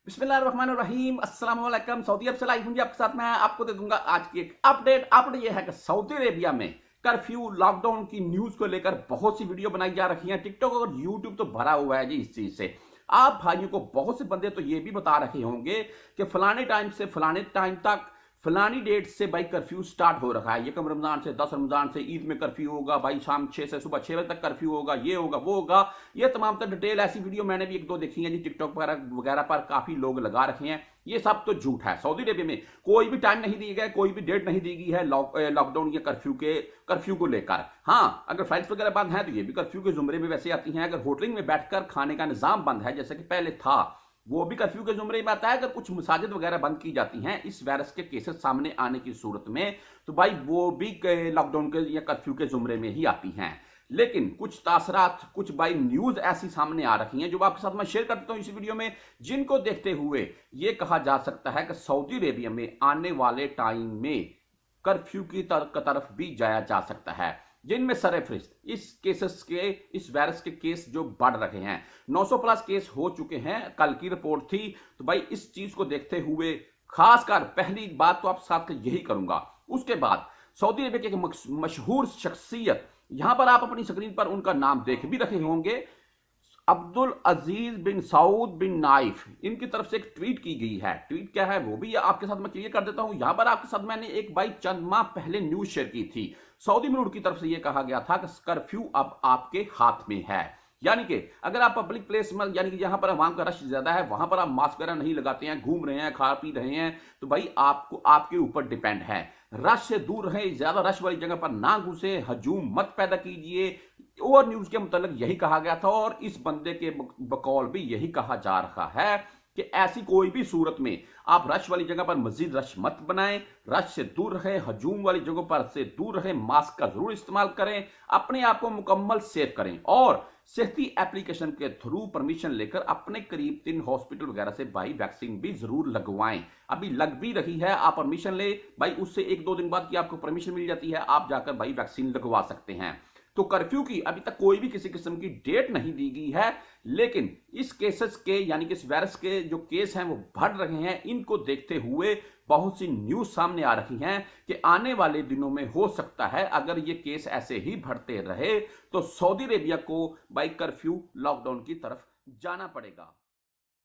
बिस्मिल्लाहिर्रहमानिर्रहीम अस्सलाम वालेकुम। सऊदी अरब से लाइव हूं जी आपके साथ। मैं आपको दे दूंगा आज की एक अपडेट यह है कि सऊदी अरेबिया में कर्फ्यू लॉकडाउन की न्यूज को लेकर बहुत सी वीडियो बनाई जा रही हैं। टिकटॉक और यूट्यूब तो भरा हुआ है जी इस चीज से। आप भाइयों को बहुत से बंदे तो ये भी बता रहे होंगे कि फलाने टाइम से फलाने टाइम तक फलानी डेट से भाई कर्फ्यू स्टार्ट हो रखा है। ये कम रमजान से 10 रमजान से ईद में कर्फ्यू होगा भाई, शाम 6 से सुबह 6 बजे तक कर्फ्यू होगा, ये होगा वो होगा। ये तमाम तर डिटेल ऐसी वीडियो मैंने भी एक दो देखी है जी टिकटॉक वगैरह पर काफी लोग लगा रखे हैं। ये सब तो झूठ है। सऊदी अरेबिया में कोई भी टाइम नहीं दी गया, कोई भी डेट नहीं दी गई है लॉकडाउन या कर्फ्यू को लेकर। हाँ, अगर फ्लाइट्स वगैरह बंद है तो ये भी कर्फ्यू के जुमरे में वैसे आती हैं। अगर होटलिंग में बैठकर खाने का निजाम बंद है जैसे कि पहले था, वो भी कर्फ्यू के जुमरे में आता है। अगर कुछ मसाजिद वगैरह बंद की जाती हैं इस वायरस के केसेस सामने आने की सूरत में, तो भाई वो भी लॉकडाउन के या कर्फ्यू के जुमरे में ही आती हैं। लेकिन कुछ तासरात, कुछ भाई न्यूज ऐसी सामने आ रही हैं जो आपके साथ मैं शेयर करता हूं इस वीडियो में, जिनको देखते हुए ये कहा जा सकता है कि सऊदी अरेबिया में आने वाले टाइम में कर्फ्यू की तरफ भी जाया जा सकता है, जिनमें सरफहरिस्त इस वायरस के केस जो बढ़ रहे हैं। 900 प्लस केस हो चुके हैं, कल की रिपोर्ट थी। तो भाई इस चीज को देखते हुए खासकर पहली बात तो आप साथ यही करूंगा। उसके बाद सऊदी अरेबिया की एक मशहूर शख्सियत, यहां पर आप अपनी स्क्रीन पर उनका नाम देख भी रहे होंगे, अब्दुल अजीज बिन सऊद बिन नाइफ, इनकी तरफ से एक ट्वीट की गई है। ट्वीट क्या है वो भी आपके साथ मैं क्लियर कर देता हूं। यहां पर आपके साथ मैंने एक भाई चंद माह पहले न्यूज शेयर की थी। सऊदी मिलूट की तरफ से यह कहा गया था कि कर्फ्यू अब आपके हाथ में है। यानी कि अगर आप पब्लिक प्लेस में, यानी कि जहां पर आवाम का रश ज्यादा है, वहां पर आप मास्क वगैरह नहीं लगाते हैं, घूम रहे हैं, खा पी रहे हैं, तो भाई आपको आपके ऊपर डिपेंड है। रश से दूर रहें, ज्यादा रश वाली जगह पर ना घुसे, हजूम मत पैदा कीजिए। और न्यूज के मुताबिक यही कहा गया था और इस बंदे के बकौल भी यही कहा जा रहा है कि ऐसी कोई भी सूरत में आप रश वाली जगह पर मजीद रश मत बनाएं, रश से दूर रहें, हजूम वाली जगहों पर से दूर रहें, मास्क का जरूर इस्तेमाल करें, अपने आप को मुकम्मल सेफ करें और सेफ्टी एप्लीकेशन के थ्रू परमिशन लेकर अपने करीब 3 हॉस्पिटल वगैरह से भाई वैक्सीन भी जरूर लगवाएं। अभी लग भी रही है, आप परमिशन ले भाई, उससे 1-2 दिन बाद की आपको परमिशन मिल जाती है, आप जाकर भाई वैक्सीन लगवा सकते हैं। तो कर्फ्यू की अभी तक कोई भी किसी किस्म की डेट नहीं दी गई है, लेकिन इस केसेस के यानी कि इस वायरस के जो केस हैं वो बढ़ रहे हैं। इनको देखते हुए बहुत सी न्यूज सामने आ रही हैं कि आने वाले दिनों में हो सकता है अगर ये केस ऐसे ही बढ़ते रहे तो सऊदी अरेबिया को बाई कर्फ्यू लॉकडाउन की तरफ जाना पड़ेगा।